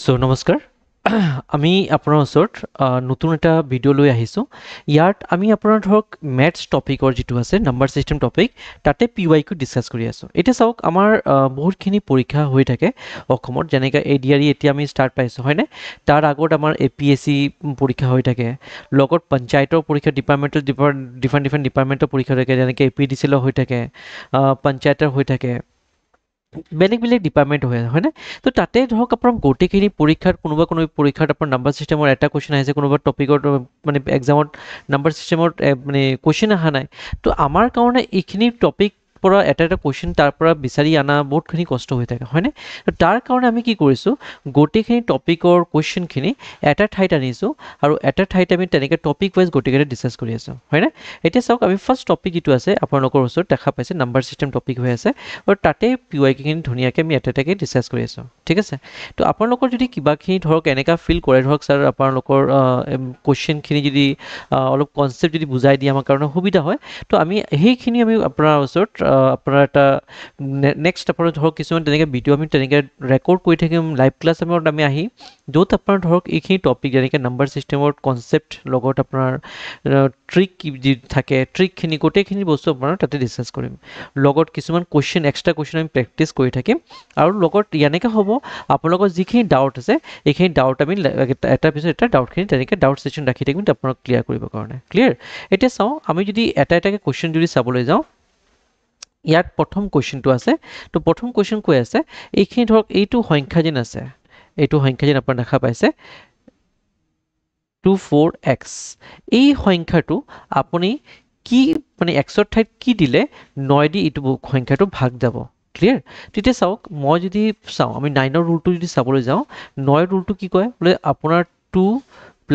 So নমস্কাৰ আমি আপোনাৰ ওচৰত নতুন এটা ভিডিঅ' লৈ আহিছোঁ ইয়াত আমি আপোনাৰ ধৰক মেথছ টপিকৰ যিটো আছে নাম্বাৰ ছিষ্টেম টপিক তাতে PYQ ডিছকাছ কৰি আছোঁ এতিয়া চাওক আমাৰ বহুতখিনি পৰীক্ষা হৈ থাকে অসমত যেনেকৈ ADRE এতিয়া আমি ষ্টাৰ্ট পাইছোঁ হয়নে তাৰ আগত আমাৰ APSC পৰীক্ষা হৈ থাকে লগত পঞ্চায়তৰ পৰীক্ষা ডিপাৰ্টমেণ্টেল ডিফাৰেণ্ট ডিপাৰ্টমেণ্টৰ পৰীক্ষা হৈ থাকে যেনেকৈ APDCL হৈ থাকে পঞ্চায়তৰ হৈ থাকে বেলেগ ডিপাৰ্টমেণ্ট হৈ আছে হয়নে তো তাতে ধৰক আপোনাৰ গোটেইখিনি পৰীক্ষাত কোনোবা পৰীক্ষাত আপোনাৰ নাম্বাৰ ছিষ্টেমৰ এটা কুৱেশ্যন আহিছে কোনোবা টপিকৰ মানে এক্সামত নাম্বাৰ ছিষ্টেমৰ মানে কুৱেশ্যন অহা নাই তো আমাৰ কাৰণে এইখিনি টপিক পৰা এটা কুৱেশ্যন তাৰ পৰা বিচাৰি অনা বহুতখিনি কষ্ট হৈ থাকে হয়নে তো তাৰ কাৰণে আমি কি কৰিছোঁ গোটেইখিনি টপিকৰ কুৱেশ্যনখিনি এটা ঠাইত আনিছোঁ আৰু এটা ঠাইত আমি তেনেকৈ টপিক ৱাইজ গোটেইকেইটা ডিছকাছ কৰি আছোঁ হয়নে এতিয়া চাওক আমি ফাৰ্ষ্ট টপিক যিটো আছে আপোনালোকৰ ওচৰত দেখা পাইছে নাম্বাৰ ছিষ্টেম টপিক হৈ আছে আৰু তাতে PYQখিনি ধুনীয়াকৈ আমি এটাকে ডিছকাছ কৰি আছোঁ ঠিক আছে তো আপোনালোকৰ যদি কিবাখিনি ধৰক এনেকুৱা ফিল কৰে ধৰক ছাৰ আপোনালোকৰ কুৱেশ্যনখিনি যদি অলপ কনচেপ্ট যদি বুজাই দিয়ে আমাৰ কাৰণে সুবিধা হয় তো আমি সেইখিনি আমি আপোনাৰ ওচৰত আপোনাৰ এটা নেক্সট আপোনাৰ ধৰক কিছুমান তেনেকৈ ভিডিঅ' আমি তেনেকৈ ৰেকৰ্ড কৰি থাকিম লাইভ ক্লাছ আমি আহি য'ত আপোনাৰ ধৰক এইখিনি টপিক যেনেকৈ নাম্বাৰ ছিষ্টেমৰ কনচেপ্ট লগত আপোনাৰ ট্ৰিক যি থাকে ট্ৰিকখিনি গোটেইখিনি বস্তু আপোনাৰ তাতে ডিছকাছ কৰিম লগত কিছুমান কুৱেশ্যন এক্সট্ৰা কুৱেশ্যন আমি প্ৰেক্টিছ কৰি থাকিম আৰু লগত এনেকৈ হ'ব আপোনালোকৰ যিখিনি ডাউট আছে এইখিনি ডাউট আমি এটাৰ পিছত এটা ডাউটখিনি তেনেকৈ ডাউট ছেশ্যন ৰাখি থাকিম আপোনাক ক্লিয়াৰ কৰিবৰ কাৰণে ক্লিয়াৰ এতিয়া চাওঁ আমি যদি এটাকৈ কুৱেশ্যন যদি চাবলৈ যাওঁ ইয়াত প্ৰথম কুৱেশ্যনটো আছে তো প্ৰথম কুৱেশ্যন কৈ আছে এইখিনি ধৰক এইটো সংখ্যা যেন আছে এইটো সংখ্যা যেন আপোনাৰ দেখা পাইছে 24x এই সংখ্যাটো আপুনি কি মানে এক্সৰ ঠাইত কি দিলে 9 দি এইটো সংখ্যাটো ভাগ যাব ক্লিয়াৰ তেতিয়া চাওক মই যদি চাওঁ আমি 9ৰ ৰুলটো যদি চাবলৈ যাওঁ 9ৰ ৰুলটো কি কয় বোলে আপোনাৰ 2 +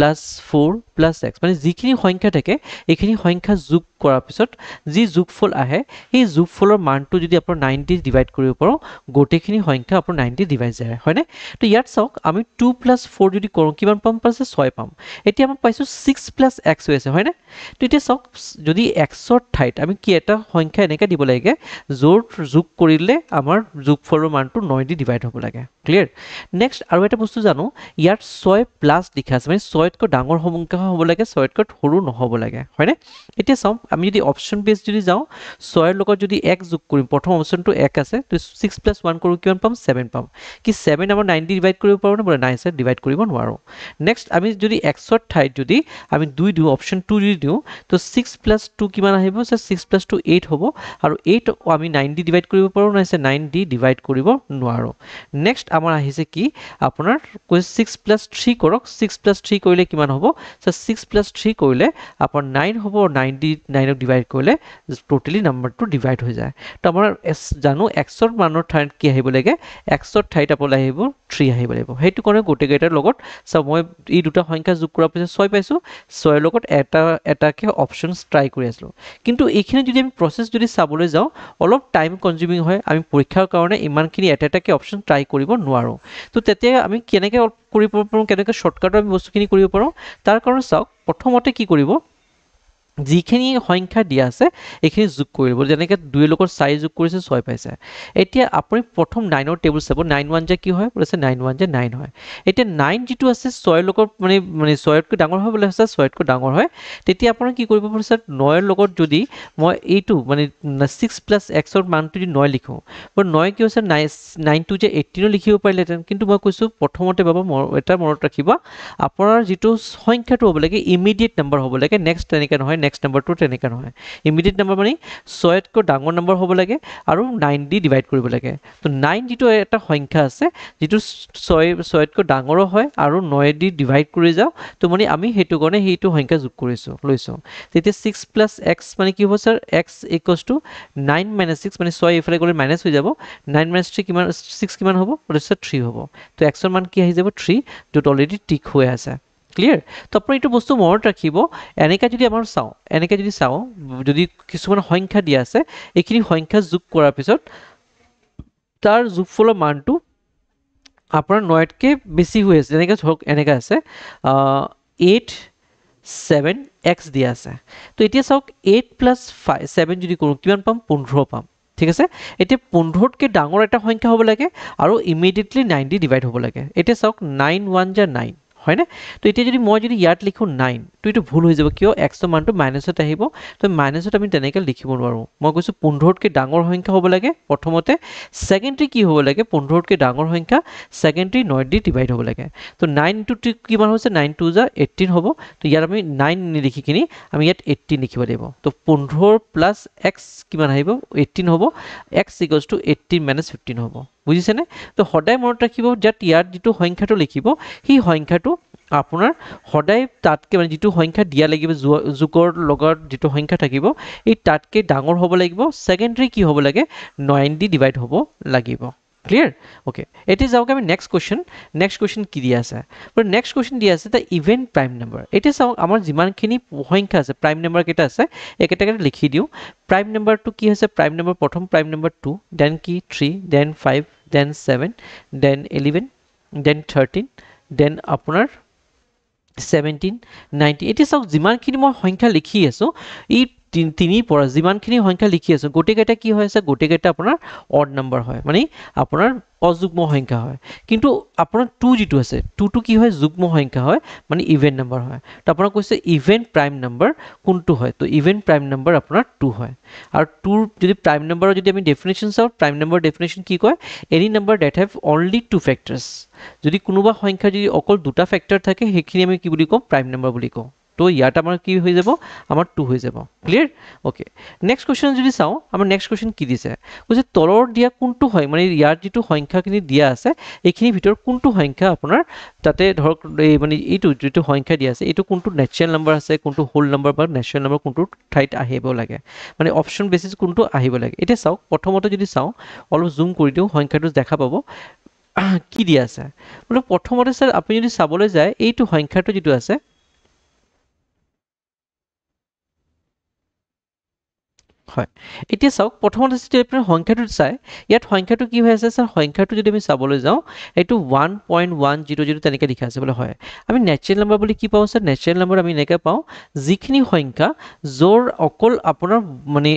4 + x মানে যিখিনি সংখ্যা থাকে এইখিনি সংখ্যা যোগ কৰাৰ পিছত যি যোগফল আহে সেই যোগফলৰ মানটো যদি আপোনাৰ 9 দি ডিভাইড কৰিব পাৰোঁ গোটেইখিনি সংখ্যা আপোনাৰ 9 দি ডিভাইড যায় হয়নে তো ইয়াত চাওক আমি 2 + 4 যদি কৰোঁ কিমান পাম পাইছে 6 পাম এতিয়া আমি পাইছোঁ 6 + x হৈ আছে হয়নে তো এতিয়া চাওক যদি এক্সৰ ঠাইত আমি কি এটা সংখ্যা এনেকৈ দিব লাগে য'ৰ যোগ কৰিলে আমাৰ যোগফলৰ মানটো 9 দি ডিভাইড হ'ব লাগে ক্লিয়াৰ নেক্সট আৰু এটা বস্তু জানো ইয়াত 6 প্লাছ লিখা আছে মানে 6তকৈ ডাঙৰ সংখ্যা হ'ব লাগে 6তকৈ সৰু নহ'ব লাগে হয়নে এতিয়া চাওক আমি যদি অপশ্যন বেছ যদি যাওঁ 6ৰ লগত যদি 1 যোগ কৰিম প্ৰথম অপশ্যনটো 1 আছে তো 6 + 1 কৰোঁ কিমান পাম 7 পাম কি 7 আমাৰ 9 দি ডিভাইড কৰিব পাৰোঁ নে বোলে নাই ছাৰ ডিভাইড কৰিব নোৱাৰোঁ নেক্সট আমি যদি এক্সৰ ঠাইত যদি আমি 2 দিওঁ অপশ্যন 2 যদি দিওঁ তো 6 + 2 কিমান আহিব ছাৰ 6 + 2 8 হ'ব আৰু 8 আমি 9 দি ডিভাইড কৰিব পাৰোঁ নাই ছাৰ 9 দি ডিভাইড কৰিব নোৱাৰোঁ নেক্সট আমাৰ আহিছে কি আপোনাৰ 6 + 3 কৰক 6 + 3 কৰিলে কিমান হ'ব ছাৰ 6 + 3 কৰিলে আপোনাৰ 9 হ'ব 9 দি 9ক ডিভাইড কৰিলে টোটেলি নাম্বাৰটো ডিভাইড হৈ যায় তো আমাৰ জানো এক্সৰ মানৰ ঠাইত কি আহিব লাগে এক্সৰ ঠাইত আপোনালৈ আহিব 3 আহিব লাগিব সেইটো কাৰণে গোটেইকেইটাৰ লগত চাওক মই এই দুটা সংখ্যা যোগ কৰাৰ পিছত 6 পাইছোঁ 6ৰ লগত এটাকে অপশ্যন ট্ৰাই কৰি আছিলোঁ কিন্তু এইখিনি যদি আমি প্ৰচেছ যদি চাবলৈ যাওঁ অলপ টাইম কনজিউমিং হয় আমি পৰীক্ষাৰ কাৰণে ইমানখিনি এটাকে অপশ্যন ট্ৰাই কৰিব নোৱাৰোঁ তো তেতিয়া আমি কেনেকৈ কৰিব পাৰোঁ কেনেকৈ শ্বৰ্টকাটত আমি বস্তুখিনি কৰিব পাৰোঁ তাৰ কাৰণে চাওক প্ৰথমতে কি কৰিব যিখিনি সংখ্যা দিয়া আছে এইখিনি যোগ কৰিব যেনেকৈ 2ৰ লগত 4 যোগ কৰিছে 6 পাইছে এতিয়া আপুনি প্ৰথম 9ৰ টেবুল চাব 9 1 যে কি হয় বোলে 9 1 যে 9 হয় এতিয়া 9 যিটো আছে 6ৰ লগত মানে 6তকৈ ডাঙৰ হয় বোলে 6তকৈ ডাঙৰ হয় তেতিয়া আপুনি কি কৰিব পাৰিছে 9ৰ লগত যদি মই এইটো মানে 6 + xৰ মানটো যদি 9 লিখোঁ 9 কি হৈছে 9 2 যে 18 লিখিব পাৰিলেহেঁতেন কিন্তু মই কৈছোঁ প্ৰথমতে বাবা এটা মনত ৰাখিব আপোনাৰ যিটো সংখ্যাটো হ'ব লাগে ইমিডিয়েট নাম্বাৰ হ'ব লাগে নেক্সট তেনেকৈ নহয় নেক্সট নাম্বাৰটো তেনেকৈ নহয় ইমিডিয়েট নাম্বাৰ মানে 6তকৈ ডাঙৰ নাম্বাৰ হ'ব লাগে আৰু 9 দি ডিভাইড কৰিব লাগে তো 9 যিটো এটা সংখ্যা আছে যিটো 6তকৈ ডাঙৰো হয় আৰু 9 দি ডিভাইড কৰি যাওঁ তো মানে আমি সেইটো কাৰণে সেইটো সংখ্যা যোগ লৈছোঁ তেতিয়া 6 + x মানে কি হ'ব ছাৰ x = 9 - 6 মানে 6 এইফালে গ'লে মাইনাছ হৈ যাব 9 - 3 কিমান 6 কিমান হ'ব বোলে 3 হ'ব তো xৰ মান কি আহি যাব 3 য'ত অলৰেডি টিক হৈ আছে ক্লিয়াৰ তো আপুনি এইটো বস্তু মনত ৰাখিব এনেকৈ যদি আমাৰ চাওঁ যদি কিছুমান সংখ্যা দিয়া আছে এইখিনি সংখ্যা যোগ কৰাৰ পিছত তাৰ যোগফলৰ মানটো আপোনাৰ 9তকৈ বেছি হৈ আছে যেনেকৈ ধৰক এনেকৈ আছে 8 7 x দিয়া আছে তো এতিয়া চাওক 8 + 7 যদি কৰোঁ কিমান পাম 15 পাম ঠিক আছে এতিয়া 15তকৈ ডাঙৰ এটা সংখ্যা হ'ব লাগে আৰু ইমিডিয়েটলি 9 দি ডিভাইড হ'ব লাগে এতিয়া চাওক 9 1 যা 9 হয় না তো এতিয়া যদি মই যদি ইয়াত লিখো 9 তো এটো ভুল হৈ যাব কিয় x ৰ মানটো মাইনাসত আহিব তো মাইনাসত আমি তেনেকৈ লিখিব নোৱাৰো মই কৈছো 15তকৈ ডাঙৰ সংখ্যা হ'ব লাগে প্ৰথমতে সেকেন্ডলি কি হ'ব লাগে 15তকৈ ডাঙৰ সংখ্যা সেকেন্ডলি 9 দি ডিভাইড হ'ব লাগে তো 9 ইনটু 2 কিমান হৈছে 9 2 যা 18 হ'ব তো ইয়াত আমি 9 নিলিখি কিনি আমি ইয়াত 18 লিখিব লাগিব তো 15 প্লাস x কিমান আহিব 18 হ'ব x equals to 18 minus 15 হ'ব বুজিছেনে তো সদায় মনত ৰাখিব যাত ইয়াত যেটো সংখ্যাটো লিখিব হি সংখ্যাটো আপোনাৰ সদায় তাতকে মানে যেটো সংখ্যা দিয়া লাগিব যোগৰ লগত যেটো সংখ্যা থাকিব এই তাতকে ডাঙৰ হ'ব লাগিব সেকেন্ডাৰী কি হ'ব লাগে 9 দি ডিভাইড হ'ব লাগিব ক্লিয়াৰ ওকে এটি যাওক আমি নেক্সট কোৱেশ্চন কি দিয়া আছে but next question দিয়া আছে the even prime number এটি চাওক আমাৰ যিমানখিনি সংখ্যা আছে prime number কেটা আছে একেটাকে লিখি দিও prime number টো কি হৈছে prime number প্ৰথম prime number 2 then কি 3 then 5 then 7 then 11 then 13 then আপোনাৰ 17 19 এটি চাওক যিমানখিনি মই সংখ্যা লিখি আছো ই তিনি পৰা যিমানখিনি সংখ্যা লিখি আছো গোটেইকেটা কি হৈ আছে গোটেইকেটা আপোনাৰ অড নাম্বাৰ হয় মানে আপোনাৰ অযুগ্ম সংখ্যা হয় কিন্তু আপোনাৰ 2 যেটো আছে 2 টো কি হয় যুগ্ম সংখ্যা হয় মানে ইভেন নাম্বাৰ হয় তো আপোনাৰ কৈছে ইভেন প্ৰাইম নাম্বাৰ কোনটো হয় তো ইভেন প্ৰাইম নাম্বাৰ আপোনাৰ 2 হয় আৰু 2 যদি প্ৰাইম নাম্বাৰৰ যদি আমি ডেফিনিশন চাও প্ৰাইম নাম্বাৰ ডেফিনিশন কি কয় any number that have only 2 ফ্যাক্টৰস যদি কোনোবা সংখ্যা যদি অকল দুটা ফ্যাক্টৰ থাকে হেখিনি আমি কি বুলি কম প্ৰাইম নাম্বাৰ বুলি কওঁ তো ইয়াত আমাৰ কি হৈ যাব আমাৰ 2 হৈ যাব ক্লিয়াৰ ওকে নেক্সট কোৱেশ্চন যদি চাও আমাৰ নেক্সট কোৱেশ্চন কি দিছে কৈছে তলৰ দিয়া কোনটো হয় মানে ইয়াৰ যেটো সংখ্যাখিনি দিয়া আছে এইখিনি ভিতৰ কোনটো সংখ্যা আপোনাৰ তাতে ধৰক মানে এইটো যেটো সংখ্যা দিয়া আছে এইটো কোনটো নেচাৰেল নাম্বাৰ আছে কোনটো হোল নাম্বাৰ বা নেচাৰেল নাম্বাৰ কোনটো ঠাইত আহিব লাগে মানে অপচন বেসিস কোনটো আহিব লাগে এটা চাওক প্ৰথমতে যদি চাও অলপ জুম কৰি দিও সংখ্যাটো দেখা পাব কি দিয়া আছে মানে প্ৰথমতে স্যাৰ আপুনি যদি চাবলৈ যায় এইটো সংখ্যাটো যেটো আছে হয় এতিয়া চাওক প্ৰথমতে যদি আপুনি সংখ্যাটো চাই ইয়াত সংখ্যাটো কি হৈ আছে স্যাৰ সংখ্যাটো যদি আমি চাবলৈ যাও এটো 1.100 তেনেকৈ লিখা আছে বলে হয় আমি নেচাৰেল নাম্বাৰ বুলি কি পাও স্যাৰ নেচাৰেল নাম্বাৰ আমি এনেকৈ পাও যিখিনি সংখ্যা জোৰ অকল আপোনাৰ মানে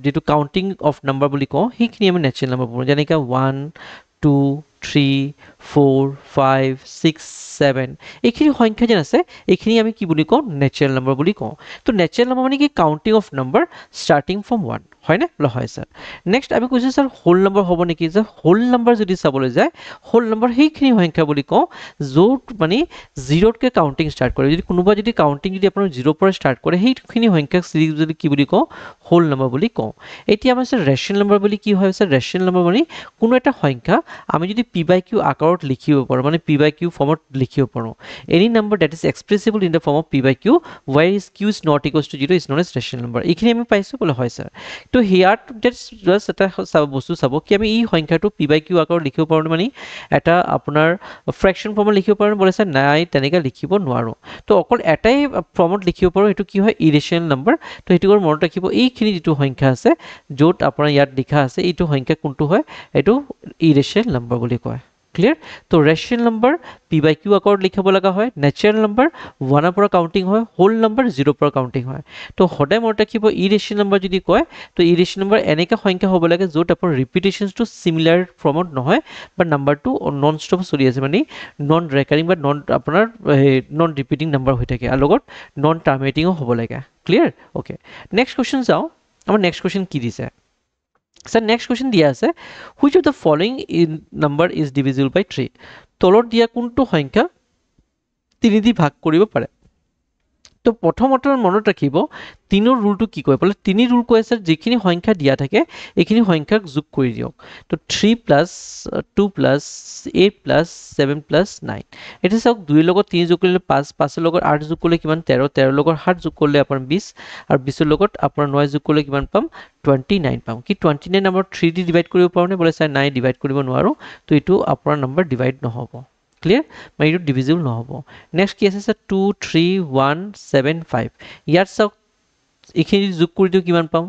যেটো কাউন্টিং অফ নাম্বাৰ বুলি কও সেইখিনি আমি নেচাৰেল নাম্বাৰ পাও যেনেকৈ 1 2 3 4 5 6 7 এইখিনি সংখ্যা যেন আছে এইখিনি আমি কি বুলি কও নেচাৰেল নাম্বাৰ বুলি কও তো নেচাৰেল নাম্বাৰ মানে কি counting of number starting from 1 হয় না বলা হয় স্যাৰ নেক্সট আমি কৈছো স্যাৰ হোল নাম্বাৰ হ'ব নেকি যে হোল নাম্বাৰ যদি চাবলৈ যায় হোল নাম্বাৰ সেইখিনি সংখ্যা বুলি কও য'ত মানে 0 তকৈ কাউন্টিং স্টাৰ্ট কৰে যদি কোনোবা যদি কাউন্টিং যদি আপোনাৰ 0 পৰা স্টাৰ্ট কৰে সেইখিনি সংখ্যা সিৰিজ যদি কি বুলি কও হোল নাম্বাৰ বুলি কও এতিয়া আমাৰ স্যাৰ ৰেশনাল নাম্বাৰ বুলি কি হয় স্যাৰ ৰেশনাল নাম্বাৰ মানে কোনো এটা সংখ্যা আমি যদি p by q আকাৰত লিখিব পাৰো মানে p by q ফৰ্মত লিখিব পাৰো any number that is expressible in the form of p by q where is q is not equals to 0 is known as rational number এইখিনি আমি পাইছো বলে হয় স্যার তো হিয়ার জাস্ট এটা বস্তু চাব কি আমি এই সংখ্যাটো p by q আকাৰত লিখিব পাৰো মানে এটা আপোনাৰ ফ্ৰেকশন ফৰ্মত লিখিব পাৰো বলে স্যাৰ নাই তেনেকৈ লিখিব নোৱাৰো তো অকল এটাই ফৰ্মত লিখিব পাৰো এটো কি হয় ইৰেশনাল নাম্বাৰ তো এটোৰ মনত ৰাখিব এইখিনি যেটো সংখ্যা আছে য'ত আপোনাৰ ইয়াত লিখা আছে এইটো সংখ্যা কোনটো হয় এটো ইৰেশনাল নাম্বাৰ বুলি কয় ক্লিয়াৰ তো ৰেশনাল নাম্বাৰ p by q আকাৰত লিখিব লগা হয় নেচাৰেল নাম্বাৰ 1 পৰা কাউন্টিং হয় হোল নাম্বাৰ 0 পৰা কাউন্টিং হয় তো সদায় মনত ৰাখিব ইৰেশনাল নাম্বাৰ যদি কয় তো ইৰেশনাল নাম্বাৰ এনেকা সংখ্যা হ'ব লাগে য'ত আপোনাৰ ৰিপিটেশনটো সিমিলাৰ ফৰ্মত নহয় বা নাম্বাৰটো নন স্টপ চলি আছে মানে নন ৰেকাৰিং বা নন আপোনাৰ নন ৰিপিটিং নাম্বাৰ হৈ থাকে আৰু লগত নন টাৰ্মিনেটিংও হ'ব লাগে ক্লিয়াৰ ওকে নেক্সট কোৱেশ্চন যাও আমাৰ নেক্সট কোৱেশ্চন কি দিছে So next question দিয়া আছে which of the following number is divisible by 3 তলত দিয়া কোনটো সংখ্যা 3 দি ভাগ কৰিব পাৰে তো প্ৰথমতে মনত ৰাখিব তিনৰ ৰুলটো কি কয় বলে তিনি ৰুল কৈ আছে যিখিনি সংখ্যা দিয়া থাকে এইখিনি সংখ্যাক যোগ কৰি দিয়ক তো 3 + 2 + 8 + 7 + 9 এটা চাওক 2 লগত 3 যোগ কৰিলে 5 5 লগত 8 যোগ কৰিলে কিমান 13 13 লগত 7 যোগ কৰিলে আপোনাৰ 20 আৰু 20 লগত আপোনাৰ 9 যোগ কৰিলে কিমান পাম 29 পাম কি 29 নম্বৰ 3 দি ডিভাইড কৰিব পাৰোনে বলে স্যাৰ নাই ডিভাইড কৰিব নোৱাৰো তো এটো আপোনাৰ নম্বৰ ডিভাইড নহব ক্লিয়াৰ মানে এটো ডিভিজিবল নহব নেক্সট কি আছে স্যাৰ 2 3 1 7 5 ইয়াত চাওক এইখিনি যোগ কৰি দিওঁ কিমান পাম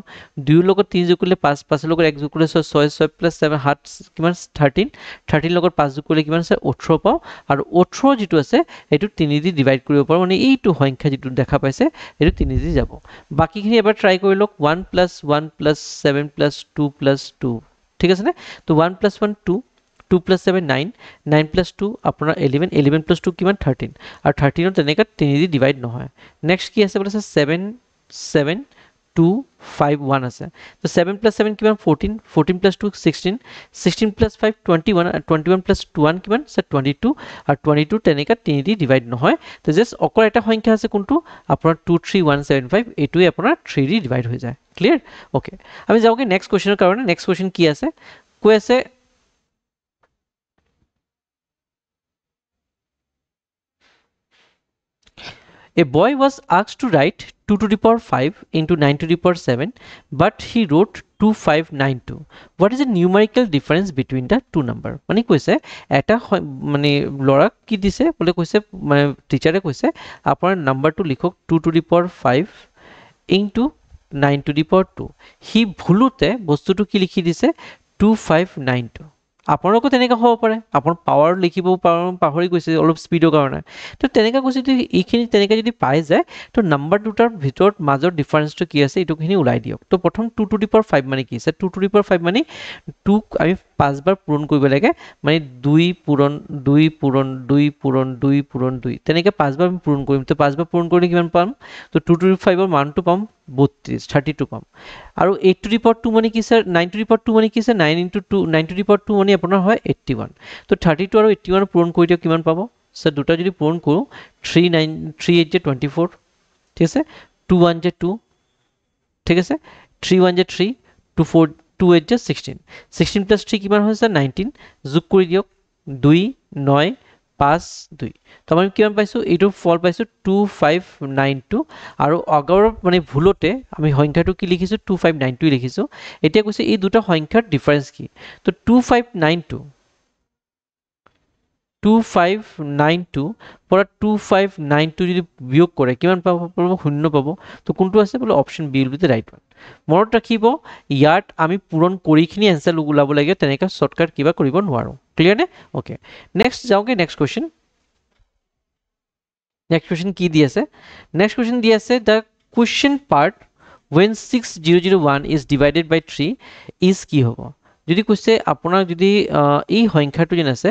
2 লগত 3 যোগ কৰিলে 5 5 লগত 1 যোগ কৰিলে 6 6 প্লাস 7 7 কিমান 13 13 লগত 5 যোগ কৰিলে কিমান আছে 18 পাওঁ আৰু 18 যেটো আছে এটো 3 দি ডিভাইড কৰিব পাৰো মানে এইটো সংখ্যা যেটো দেখা পাইছে এটো 3 দি যাব বাকিখিনি এবাৰ ট্ৰাই কৰি লওক 1 প্লাস 1 প্লাস 7 প্লাস 2 প্লাস 2 ঠিক আছে নে তো 1 প্লাস 1 2 2 plus 7 9 9 plus 2 আপোনাৰ 11 11 plus 2 কিমান 13 আৰু 13 তেনেকা 3 দি ডিভাইড নহয় নেক্সট কি আছে বলছে 7 7 2 5 1 আছে তো 7 plus 7 কিমান 14 14 plus 2 16 16 plus 5 21 আৰু 21 plus 1 কিমান আছে 22 আৰু 22 তেনেকা 3 দি ডিভাইড নহয় তো জাস্ট অকল এটা সংখ্যা আছে কোনটো আপোনাৰ 23175 এটোই আপোনাৰ 3 দি ডিভাইড হৈ যায় ক্লিয়াৰ ওকে আমি যাওগে নেক্সট কোৱেশ্চনৰ কাৰণে নেক্সট কোৱেশ্চন কি আছে কৈ আছে A boy was asked to write 2 to the power 5 into 9 to the power 7, but he wrote 2592. What is the numerical difference between the two number? মানে কৈছে এটা মানে লৰা কি দিছে বলে কৈছে মানে টিচাৰে কৈছে আপোনাৰ নাম্বাৰটো লিখক 2 to the power 5 into 9 to the power 2. হি ভুলতে বস্তুটো কি লিখি দিছে 2592. আপোনালোকো তেনেকা হ'ব পাৰে আপোন পাৱাৰ লিখিব পাহৰি গৈছে অলপ স্পিডৰ কাৰণে তো তেনেকা কৈছে যদি এইখিনি তেনেকা যদি পাই যায় তো নাম্বাৰ দুটাৰ ভিতৰত মাজৰ ডিফাৰেন্সটো কি আছে এটোখিনি উলাই দিয়ক তো প্ৰথম 2 to the power 5 মানে কি আছে 2 to the power 5 মানে 2 আমি 5 বাৰ পূৰণ কৰিব লাগে মানে 2 পূৰণ 2 পূৰণ 2 পূৰণ 2 পূৰণ 2 তেনেকা 5 বাৰ পূৰণ কৰিম তো 5 বাৰ পূৰণ কৰিলে কিমান পাম তো 2 to the 5 ৰ মানটো পাম 32 32 পাম আৰু 8 to the power 2 মানে কি স্যাৰ 9 to the power 2 মানে কি sir 9 into 2 9 to the power 2 মানে আপোনাৰ হয় 81 তো 32 আৰু 81 পূৰণ কৰি দিও কিমান পাব স্যাৰ দুটা যদি পূৰণ কৰো 3 9 3 8 যে 24 ঠিক আছে 2 1 যে 2 ঠিক আছে 3 1 যে 3 2 4 2 8 যে 16 16 plus 3 কিমান হয় স্যাৰ 19 যোগ কৰি দিয়ক 2 9 5 2 তো আমি কিমান পাইছো এইটো ফল পাইছো 2592 আৰু আগৰ মানে ভুলতে আমি সংখ্যাটো কি লিখিছো 2592 লিখিছো এতিয়া কৈছে এই দুটা সংখ্যাৰ ডিফাৰেন্স কি তো 2592 2592 পৰা 2592 যদি বিয়োগ কৰে কিমান পাব শূন্য পাব তো কোনটো আছে বলে option B will be the right one মনত ৰাখিব ইয়াত আমি পূৰণ কৰিখিনি আনসাৰ ওলাব লাগে তেনেকা শৰ্টকাট কিবা কৰিব নোৱাৰো ক্লিয়াৰ নে ওকে নেক্সট যাওগে নেক্সট কোৱেশ্চন Next question কি দি আছে next question দি আছে the question part when 6001 is divided by 3 is কি হ'ব যদি কৈছে আপোনাৰ যদি এই সংখ্যাটো যেন আছে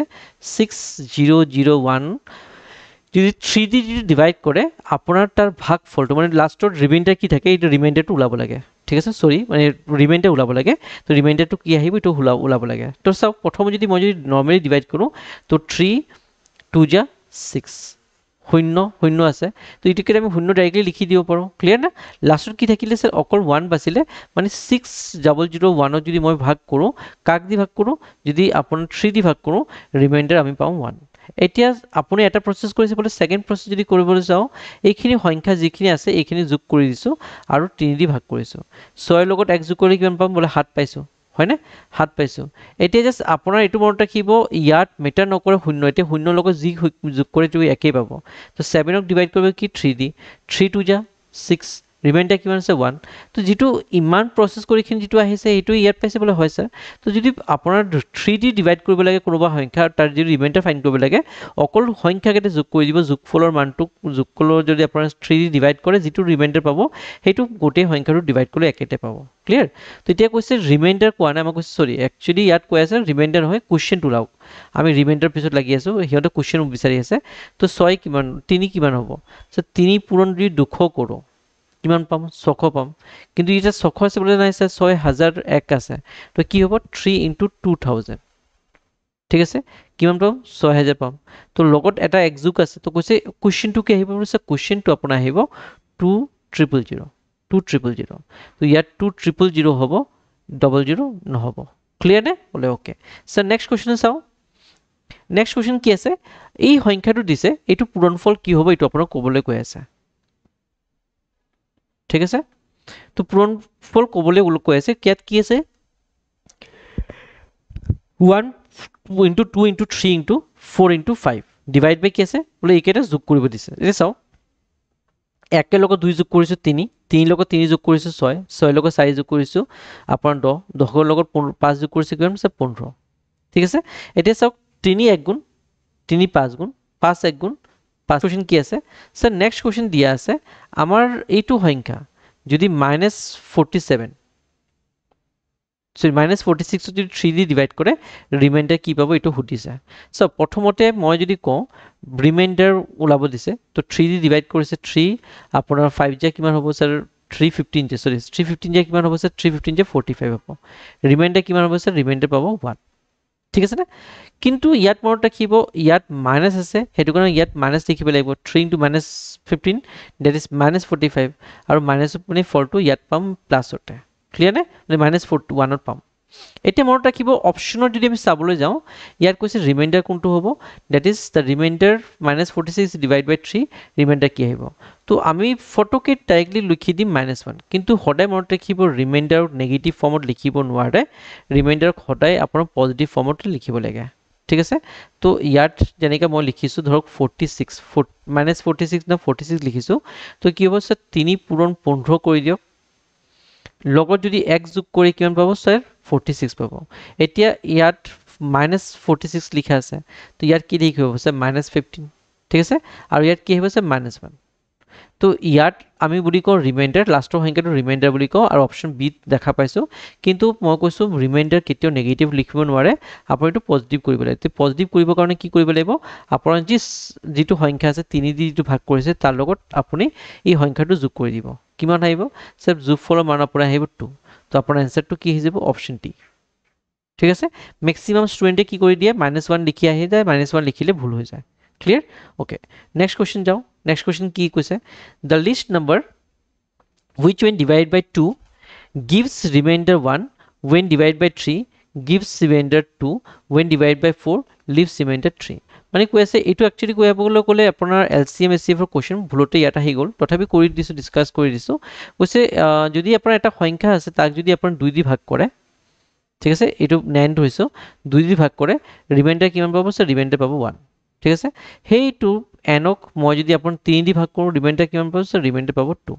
6001 যদি 3 দি ডিভাইড কৰে আপোনাৰ তাৰ ভাগফলটো মানে লাষ্টৰ ৰিমাইন্ডাৰ কি থাকে এইটো ৰিমাইন্ডাৰটো ওলাব লাগে ঠিক আছে সৰি মানে ৰিমাইন্ডাৰ ওলাব লাগে তো ৰিমাইন্ডাৰটো কি আহিব এটো ওলাব লাগে তো সব প্ৰথম যদি মই যদি নৰমালি ডিভাইড কৰো তো 3 2 যা 6 শূন্য শূন্য আছে তো এটোকে আমি শূন্য ডাইৰেক্টলি লিখি দিব পাৰো ক্লিয়াৰ না লাষ্টত কি থাকিলে স্যাৰ অকল 1 বাছিলে মানে 6001 যদি মই ভাগ কৰো কাক দি ভাগ কৰো যদি আপোন 3 দি ভাগ কৰো ৰিমাইন্ডাৰ আমি পাম 1 এতিয়া আপুনি এটা প্ৰসেস কৰিছে বলে সেকেন্ড প্ৰসেস যদি কৰিবলৈ যাও এইখিনি সংখ্যা যিখিনি আছে এইখিনি যোগ কৰি দিছো আৰু 3 দি ভাগ কৰিছো 6 লগত 1 যোগ কৰিলে কিমান পাম বলে 7 পাইছো হয় না 7 পাইছো এতিয়া জাস্ট আপোনাৰ এটো মনত ৰাখিব ইয়াত মেটাৰ নকৰে শূন্য এতিয়া শূন্য লগত যি যোগ কৰি তুমি একেই পাব তো 7 ক ডিভাইড কৰিব কি 3 দি 3 2 যা 6 ৰিমাইন্ডাৰ কিমান আছে 1 তো যেটো ইমান প্ৰসেস কৰিখিনি যেটো আহিছে এটো ইয়াত পাইছে বলে হয় স্যাৰ তো যদি আপোনাৰ 3 দি ডিভাইড কৰিব লাগে কোনোবা সংখ্যা তাৰ যদি ৰিমাইন্ডাৰ ফাইন্ড কৰিব লাগে অকল সংখ্যাকেতে যোগ কৰি দিব যোগফলৰ মানটো যোগফলৰ যদি আপোনাৰ 3 দি ডিভাইড কৰে যেটো ৰিমাইন্ডাৰ পাব হেতু গোটেই সংখ্যাটো ডিভাইড কৰিলে একেতে পাব ক্লিয়াৰ তো এতিয়া কৈছে ৰিমাইন্ডাৰ কোৱা নাই মই কৈছে সৰি একচুয়ালি ইয়াত কৈ আছে ৰিমাইন্ডাৰ হয় কোৱেশ্চনটো লাও আমি ৰিমাইন্ডাৰ পিছত লাগি আছো হিয়তে কোৱেশ্চন বিচাৰি আছে তো 6 কিমান 3 কিমান হ'ব সো 3 পূৰণ যদি 200 কৰো কিমান পাম 600 পাম কিন্তু এটা 600 আছে বলে নাই স্যার 6001 আছে তো কি হ'ব 3 into 2000 ঠিক আছে কিমান পাম 6000 পাম তো লগত এটা এক যোগ আছে তো কৈছে কোৱেশ্চনটো কি আহিব বলে স্যাৰ কোৱেশ্চনটো আপোনাৰ আহিব 2000 2000 তো ইয়াত 2000 হ'ব 00 নহব ক্লিয়াৰ নে বলে ওকে স্যাৰ নেক্সট কোৱেশ্চন চাও নেক্সট কোৱেশ্চন কি আছে এই সংখ্যাটো দিছে এটো পূৰণফল কি হ'ব এটো আপোনাক ক'বলৈ কৈ আছে ঠিক আছে তো পূৰণফল ক'বলৈ কৈ আছে কিয়াত কি আছে 1 into 2 into 3 into 4 into 5 divide বাই কি আছে বলে এইকেটা যোগ কৰিব দিছে এটা চাও একে লগত 2 যোগ কৰিছো 3 3 লগত 3 যোগ কৰিছো 6 6 লগত 4 যোগ কৰিছো আপোনাৰ 10 10 লগত 5 যোগ কৰিছো কিমান আছে 15 ঠিক আছে এতিয়া চাওক 3 1 গুণ 3 5 গুণ 5 1 গুণ 5 কোশ্চেন কি আছে স্যার নেক্সট কোশ্চেন দিয়া আছে আমার এইটো সংখ্যা যদি -47 -46 যদি 3 দি ডিভাইড কৰে ৰিমাইন্ডাৰ কি পাব এইটো সুধিছে সো প্ৰথমতে মই যদি কওঁ ৰিমাইন্ডাৰ ওলাব দিছে তো 3 দি ডিভাইড কৰিছে 3 আপোনাৰ 5 যে কিমান হ'ব স্যাৰ 315 যে সৰি 315 যে কিমান হ'ব স্যাৰ 315 যে 45 হ'ব ৰিমাইন্ডাৰ কিমান হ'ব স্যাৰ ৰিমাইন্ডাৰ পাব 1 ঠিক আছে না কিন্তু ইয়াত মনত ৰাখিব ইয়াত মাইনাস আছে হেতু কাৰণে ইয়াত মাইনাস লিখিব লাগিব 3 * -15 that is -45 আৰু মাইনাস মানে 4 টো ইয়াত পাম প্লাসতে ক্লিয়াৰ নে মানে -1 ত পাম এতিয়া মনত ৰাখিব অপচনত যদি আমি চাবলৈ যাওঁ ইয়াত কৈছে ৰিমাইন্ডাৰ কোনটো হ'ব that is the remainder -46 divided by 3 reminder কি আহিব তো আমি ফটোকে ডাইৰেক্টলি লিখি দিম -1 কিন্তু সদায় মনত ৰাখিব ৰিমাইন্ডাৰ নেগেটিভ ফৰ্মত লিখিব নোৱাৰে ৰিমাইন্ডাৰ সদায় আপোনাৰ পজিটিভ ফৰ্মত লিখিব লাগে ঠিক আছে তো ইয়াত যেনেকৈ মই লিখিছো ধৰক 46 -46 না 46 লিখিছো তো কি হ'ব স্যাৰ 3 পূৰণ 15 কৰি দিয়ক লগত যদি x যোগ কৰি কিমান পাব স্যাৰ 46 পাব এতিয়া ইয়াত -46 লিখা আছে তো ইয়াত কি লিখিব স্যাৰ -15 ঠিক আছে আৰু ইয়াত কি হ'ব স্যাৰ -1 তো ইয়াত আমি বুলি কওঁ ৰিমাইন্ডাৰ লাষ্টৰ সংখ্যাটো ৰিমাইন্ডাৰ বুলি কওঁ আৰু অপচন বি দেখা পাইছো কিন্তু মই কৈছো ৰিমাইন্ডাৰ কেতিয়াও নেগেটিভ লিখিব নোৱাৰে আপুনি এটো পজিটিভ কৰিব লাগিব তে পজিটিভ কৰিব কাৰণে কি কৰিব লাগিব আপোনাৰ যিটো সংখ্যা আছে 3 দি যিটো ভাগ কৰিছে তাৰ লগত আপুনি এই সংখ্যাটো যোগ কৰি দিব কিমান আহিব স্যাৰ যোগফলৰ মান আপোনাৰ আহিব 2 তো আপোনাৰ আনসাৰটো কি হৈ যাব অপচন ডি ঠিক আছে ম্যাক্সিমাম স্টুডেন্টে কি কৰি দিয়ে -1 লিখি আহি যায় -1 লিখিলে ভুল হৈ যায় ক্লিয়াৰ ওকে নেক্সট কোশ্চেন যাও নেক্সট কোশ্চেন কি কৈছে the least number which when divided by 2 gives remainder 1 when divided by 3 gives remainder 2 when divided by 4 leaves remainder 3 মানে কৈ আছে এটো একচুয়ালি কৈবলৈ ক'লে আপোনাৰ এলসিএম এসিএফ এৰ কোশ্চেন ভুলতে ইয়াত আহি গ'ল তথাপি কৰি দিছো ডিসকাস কৰি দিছো কৈছে যদি আপোনাৰ এটা সংখ্যা আছে তাক যদি আপুনি 2 দি ভাগ কৰে ঠিক আছে এটো 9 ধৰিছো 2 দি ভাগ কৰে ৰিমাইন্ডাৰ কিমান পাব স্যাৰ ৰিমাইন্ডাৰ পাব 1 ঠিক আছে হেইটো এনক মই যদি আপন 3 দি ভাগ কৰো ৰিমাইন্ডাৰ কিমান পাব স্যাৰ ৰিমাইন্ডাৰ পাব 2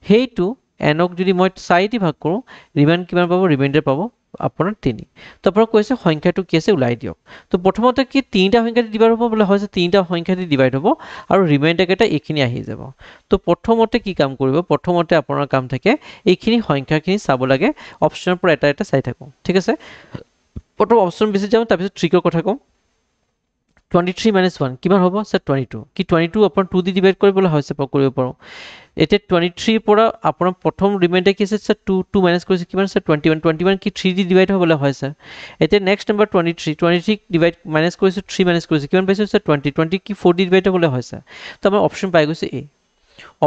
হেইটো এনক যদি মই 4 দি ভাগ কৰো ৰিমাইন্ডাৰ কিমান পাব ৰিমাইন্ডাৰ পাব আপোনাৰ 3 তো আপোনাৰ কৈছে সংখ্যাটো কি আছে উলাই দিয়ক তো প্ৰথমতে কি 3টা সংখ্যা দি ডিভাইড হ'ব বলা হৈছে 3টা সংখ্যা দি ডিভাইড হ'ব আৰু ৰিমাইন্ডাৰ কেটা এইখিনি আহি যাব তো প্ৰথমতে কি কাম কৰিব প্ৰথমতে আপোনাৰ কাম থাকে এইখিনি সংখ্যাখিনি চাব লাগে অপচনৰ পৰা এটা এটা চাই থাকো ঠিক আছে প্ৰথম অপচন বেছি যাও তাৰ পিছত ট্ৰিকৰ কথা কম 23 - 1 কিমান হ'ব স্যাৰ 22 কি 22 आपण 2 দি ডিভাইড কৰিবলৈ হৈছে কৰিব পাৰো এতিয়া 23 পৰা আপোনাৰ প্ৰথম ৰিমাইন্ডাৰ কি আছে স্যাৰ 2 মাইনাস কৰিছে কিমান স্যাৰ 21 কি 3 দি ডিভাইড হ'বলৈ হয় স্যাৰ এতিয়া নেক্সট নম্বৰ 23 ডিভাইড মাইনাস কৰিছে 3 মাইনাস কৰিছে কিমান পাইছো স্যাৰ 20 কি 4 দি ডিভাইড হ'বলৈ হয় স্যাৰ তো আমাৰ অপচন পাই গৈছে এ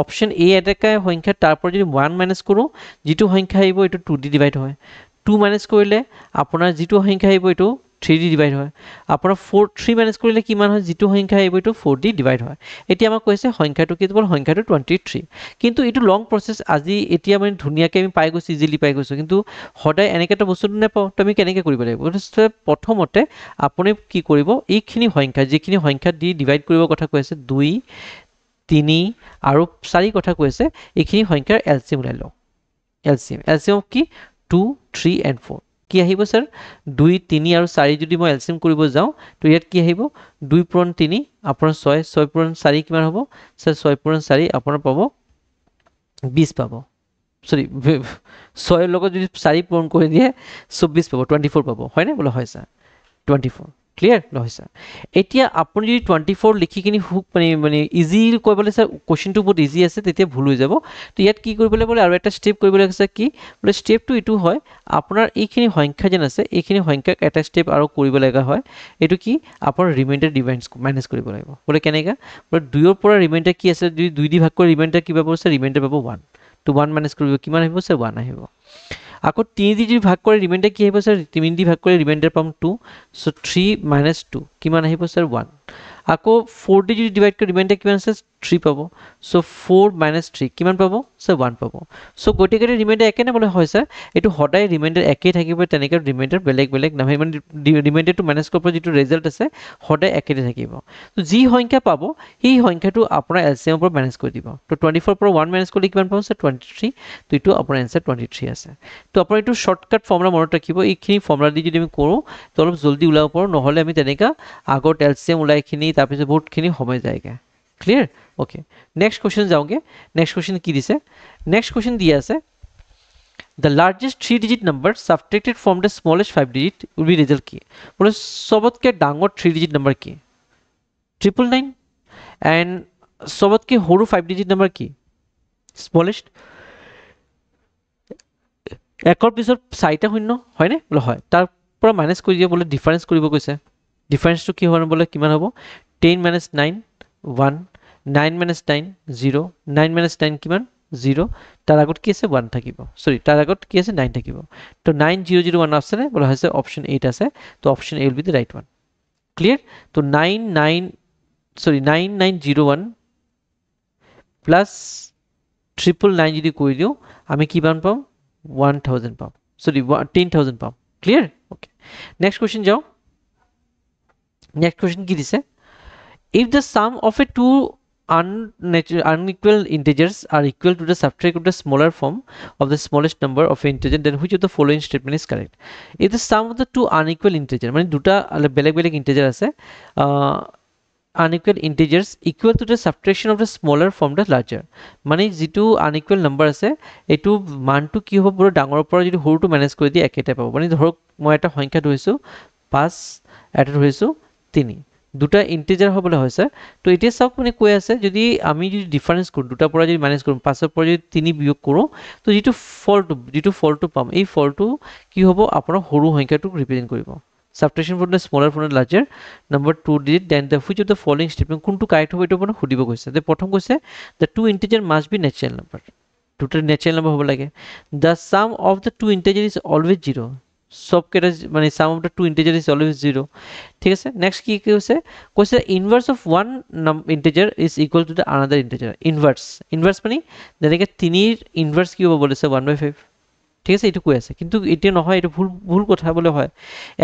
অপচন এ এটাকা সংখ্যা তাৰ পৰা যদি 1 মাইনাস কৰো যেটো সংখ্যা আহিব এটো 2 দি ডিভাইড হয় 2 মাইনাস কৰিলে আপোনাৰ যেটো সংখ্যা আহিব এটো 3 দি ডিভাইড হয় আপোনাৰ 3 মাইনাস কৰিলে কিমান হয় যেটো সংখ্যা আহিব এটো 4 দি ডিভাইড হয় এতিয়া আমাক কৈছে সংখ্যাটো কি হ'ব সংখ্যাটো 23 কিন্তু এটো লং প্ৰসেস আজি এতিয়া মানে ধুনিয়াকে আমি পাই গৈছো ইজিলি পাই গৈছো কিন্তু সদায় এনেকেটা বস্তু নেপাও তুমি কেনেকৈ কৰিব লাগিব প্ৰথমতে আপুনি কি কৰিব এইখিনি সংখ্যা যিখিনি সংখ্যা দি ডিভাইড কৰিব কথা কৈছে 2 3 আৰু 4 কথা কৈছে এইখিনি সংখ্যাৰ এলসিএম উলাই লও এলসিএম কি 2 3 and 4 কি আহিব স্যার 2 3 আৰু 4 যদি মই এলসিএম কৰিব যাও তো ইয়াত কি আহিব 2 পূৰণ 3 আপোনাৰ 6 পূৰণ 4 কিমান হ'ব স্যাৰ 6 পূৰণ 4 আপোনাৰ পাব 20 পাব সৰি 6 লগত যদি 4 পূৰণ কৰি দিয়ে 24 পাব 24 পাব হয় না বলা হয় স্যার 24 ক্লিয়ার লহৈছা এতিয়া আপুনি যদি 24 লিখি কিনি মানে ইজি কইবলে স্যার কোশ্চেনটো বহুত ইজি আছে তেতিয়া ভুল হৈ যাব তো ইয়াত কি কৰিবলে বলে আৰু এটা স্টেপ কৰিবলে আছে কি বলে স্টেপটো ইটো হয় আপোনাৰ এইখিনি সংখ্যা যেন আছে এইখিনি সংখ্যাক এটা স্টেপ আৰু কৰিব লাগা হয় এটো কি আপোনাৰ ৰিমাইন্ডাৰ ডিভাইডস মাইনাস কৰিব লাগিব বলে কেনেকা বলে 2 ৰ পৰা ৰিমাইন্ডাৰ কি আছে যদি 2 দি ভাগ কৰি ৰিমাইন্ডাৰ কি পাব স্যাৰ ৰিমাইন্ডাৰ পাব 1 তো 1 মাইনাস কৰিব কিমান আহিব স্যাৰ 1 আহিব আকৌ 3 দি যদি ভাগ কৰে ৰিমাইন্ডাৰ কি আহিব স্যাৰ 3 দি ভাগ কৰে ৰিমাইন্ডাৰ পাম 2 সো 3 - 2 কিমান আহিব স্যাৰ 1 আকৌ 4 দি যদি ডিভাইড কৰি ৰিমাইন্ডাৰ কিমান আছে 3 পাব সো 4 - 3 কিমান পাব স্যাৰ 1 পাব সো গটিকে ৰিমাইন্ডাৰ একে নে বলে হয় স্যাৰ এটো হদাই ৰিমাইন্ডাৰ একে থাকিব তেনেকৈ ৰিমাইন্ডাৰ বেলেগ বেলেগ নহয় মানে ৰিমাইন্ডাৰটো মাইনাস কৰাৰ যিটো ৰিজাল্ট আছে হদাই একে থাকিব তো যি সংখ্যা পাব সেই সংখ্যাটো আপোনাৰ এলসিএম পৰা মাইনাস কৰি দিব তো 24 পৰা 1 মাইনাস কৰিলে কিমান পাব স্যাৰ 23 তো এটো আপোনাৰ आंसर 23 আছে তো আপোনাৰ এটো শৰ্টকাট ফৰ্মুলা মনত ৰাখিব এইখিনি ফৰ্মুলা দি যদি আমি কৰো তো অলপ জলদি উলাব পাৰো নহলে আমি তেনেকা আগত এলসিএম উলাইখিনি তাৰ পিছত বহুতখিনি সময় যায়গে ক্লিয়াৰ ওকে নেক্সট কোশ্চেন যাওগে নেক্সট কোশ্চেন কি দিছে নেক্সট কোশ্চেন দিয়া আছে the largest 3 digit number subtracted from the smallest 5 digit will be result কি বলে সবতকে ডাঙৰ 3 digit number কি 999 and সবতকে সৰু 5 digit number কি smallest একৰ পিছত 4টা শূন্য হয় নে বলে হয় তাৰ পৰা মাইনাস কৰি দিয়া বলে ডিফাৰেন্স কৰিব কৈছে ডিফাৰেন্সটো কি হয় বলে কিমান হ'ব 10 - 9 1 9 - 9 0 9 - 9 কিমান 0 তাৰ আগত কি আছে 1 থাকিব সৰি তাৰ আগত কি আছে 9 থাকিব তো 9001 আছে নে বলা হৈছে অপচন 8 আছে তো option A will be the right one clear তো 9901 plus 999 যদি কৰি দিও আমি কিমান পাম 1000 পাম সরি 10000 পাম ক্লিয়ার ওকে নেক্সট কোশ্চেন যাও নেক্সট কোশ্চেন কি দিছে if the sum of a two unequal integers are equal to the subtract of the smaller form of the smallest number of integer then which of the following statement is correct if the sum of the two unequal integer মানে দুটা বেলেগ বেলেগ integer আছে unequal integers equal to the subtraction of the smaller from the larger মানে যেটো unequal number আছে এটো মানটো কি হ'ব পুরো ডাঙৰৰ পৰা যদি সৰুটো ম্যানেজ কৰি দি একেটা পাব মানে ধৰক মই এটা সংখ্যা ধৰিছো 5 এটা ধৰিছো 3 দুটা ইন্টিজাৰ হ'বলে হৈছে তো এতিয়া সব মানে কৈ আছে যদি আমি যদি ডিফারেন্স কৰো দুটা পৰা যদি ম্যানেজ কৰো 5 পৰা যদি 3 বিয়োগ কৰো তো যেটো ফলটো পাম এই ফলটো কি হ'ব আপোনাৰ সৰু সংখ্যাটো ৰিপ্ৰেজেন্ট কৰিব subtraction from the smaller from the larger number 2 digit then the which of the following statement কোনটো কারেক্ট হবে এটা আপোনাৰ খুদিব কৈছে যে প্ৰথম কৈছে the two integer must be natural number দুটা natural number হ'ব লাগে the sum of the two integer is always 0 সব কেটা মানে sum of the two integer is always 0 ঠিক আছে নেক্সট কি কৈছে inverse of one integer is equal to the another integer inverse মানে যেনেকৈ 3 এর inverse কি হ'ব বলেছে 1/5 ঠিক আছে এটো কৈ আছে কিন্তু এটা নহয় এটো ভুল কথা বলে হয়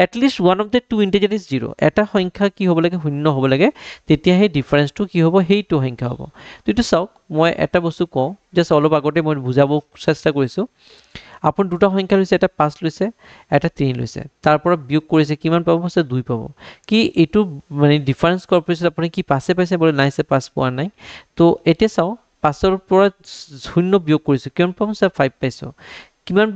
at least one of the two integer is 0 এটা সংখ্যা কি হ'ব লাগে শূন্য হ'ব লাগে তেতিয়া হে ডিফারেন্সটো কি হ'ব হেইটো সংখ্যা হ'ব তো এটো চাওক মই এটা বস্তু কও জাস্ট অলপ আগতে মই বুজাব চেষ্টা কৰিছো আপন দুটা সংখ্যা লৈছে এটা 5 লৈছে এটা 3 লৈছে তাৰ পৰা বিয়োগ কৰিছে কিমান পাব আছে 2 পাব কি এটো মানে ডিফাৰেন্স কৰ্পোৰেশন আপুনি কি পাছে পাইছে বলে নাইছে 5 পোৱা নাই তো এতে চাও 5 ৰ পৰা শূন্য বিয়োগ কৰিছে কিমান পাম আছে 5 পাইছো কিমান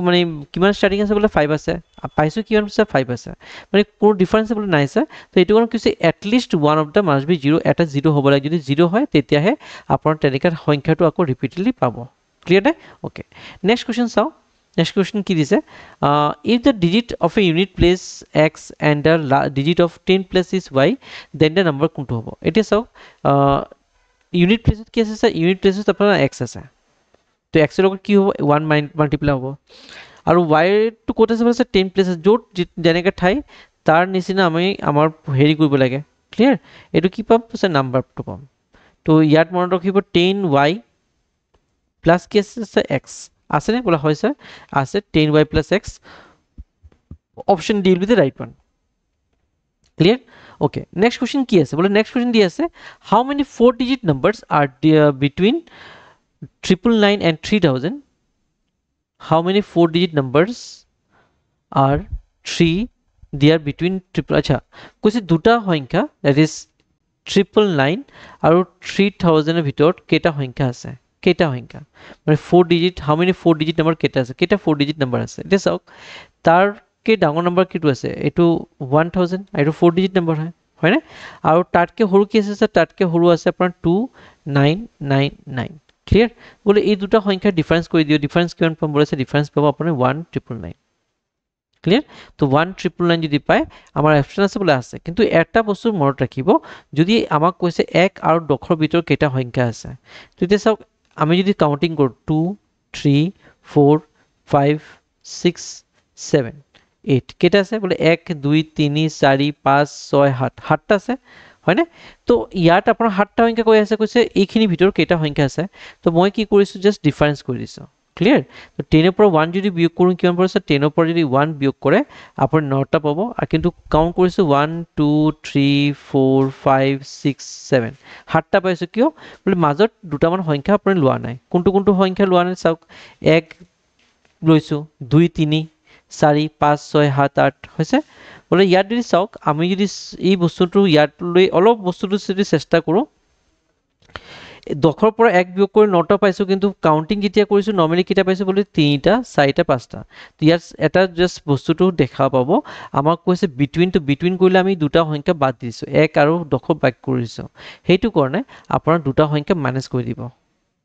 মানে কিমান স্টার্টিং আছে বলে 5 আছে পাইছো কিমান আছে 5 আছে মানে কোন ডিফারেন্স বলে নাই আছে তো এটো কোন কিছু at least one of the must be 0 এটা 0 হ'ব লাগে যদি 0 হয় তেতিয়া হে আপোনাৰ তেনেকা সংখ্যাটো আকৌ ৰিপিটেডলি পাব ক্লিয়ার নে ওকে নেক্সট কোশ্চেন চাও নেক্সট কোশ্চেন কি দিছে if the digit of a unit place x and the digit of 10 place is y then the number কোনটো হ'ব এটা চাও ইউনিট প্লেসত কি আছে ইউনিট প্লেসত আপোনাৰ x আছে তো x এৰ লগত কি হ'ব 1 মাল্টিপ্লাই হ'ব আৰু y টু কোত আছে বলে 10 প্লেস যত জেনেকা ঠাই তাৰ নিচিনা আমি আমাৰ হেৰি কৰিব লাগে ক্লিয়াৰ এটো কি পাম আছে নাম্বাৰটো পাম তো ইয়াত মনত ৰাখিব 10y প্লাস কি আছে x আছে নে বলা হয় স্যার আছে 10y plus x option D will be the right one clear okay next question কি আছে বলে next question দি আছে how many four digit numbers are between 999 and 3000 how many four digit numbers are 3 they are between triple acha কৈছে দুটা সংখ্যা that is 999 আৰু 3000 এৰ ভিতৰত কেটা সংখ্যা আছে কেটা সংখ্যা মানে 4 digit how many 4 digit number কেটা আছে কেটা 4 digit number আছে এটা চাওক তাৰ কে ডাঙৰ নাম্বাৰ কিটো আছে এটো 1000 আৰু 4 digit number হয় না আৰু তাতকে সৰু কি আছে তাতকে সৰু আছে আপোনাৰ 2999 ক্লিয়াৰ বলে এই দুটা সংখ্যা ডিফাৰেন্স কৰি দিও ডিফাৰেন্স কিমান পাম বলেছে ডিফাৰেন্স পাব আপুনি 1999 ক্লিয়াৰ তো 1999 যদি পায় আমাৰ অপচন আছে বলে আছে কিন্তু এটা বস্তু মনত ৰাখিব যদি আমাক কৈছে 1 আৰু 10 ৰ ভিতৰ কেটা সংখ্যা আছে তো এতিয়া চাওক আমি যদি কাউন্টিং কৰো 2 3 4 5 6 7 8 কেইটা আছে বোলে 1 2 3 4 5 6 7 7টা আছে হয়নে তো ইয়াত আপোনাৰ 7টা সংখ্যা কৈ আছে কৈছে এইখিনি ভিতৰ কেইটা সংখ্যা আছে তো মই কি কৰিছো জাস্ট ডিফাৰেন্স কৰি দিছো ক্লিয়াৰ তো 10 ৰ পৰা 1 যদি বিয়োগ কৰোঁ কিমান পৰিছে 10 ৰ পৰা যদি 1 বিয়োগ কৰে আপুনি 9টা পাব আৰু কিন্তু কাউন্ট কৰিছো 1 2 3 4 5 6 7 7টা পাইছো কিয় বোলে মাজত দুটামান সংখ্যা আপুনি লোৱা নাই কোনটো সংখ্যা লোৱা নাই চাওক 1 লৈছো 2 3 4 5 6 7 8 হৈছে বোলে ইয়াত যদি চাওক আমি যদি এই বস্তুটো ইয়াত লৈ অলপ বস্তুটো যদি চেষ্টা কৰোঁ 10ৰ পৰা 1 বিয়োগ কৰি 9টা পাইছো কিন্তু কাউন্টিং কেতিয়া কৰিছো নৰমালি কেতিয়া পাইছো বোলে 3টা 4টা 5টা তো ইয়াত এটা জাস্ট বস্তুটো দেখা পাব আমাক কৈছে বিটুইন কৰিলে আমি দুটা সংখ্যা বাদ দিছো 1 আৰু 10 বাদ কৰিছো সেইটো কাৰণে আপোনাৰ দুটা সংখ্যা মাইনাস কৰি দিব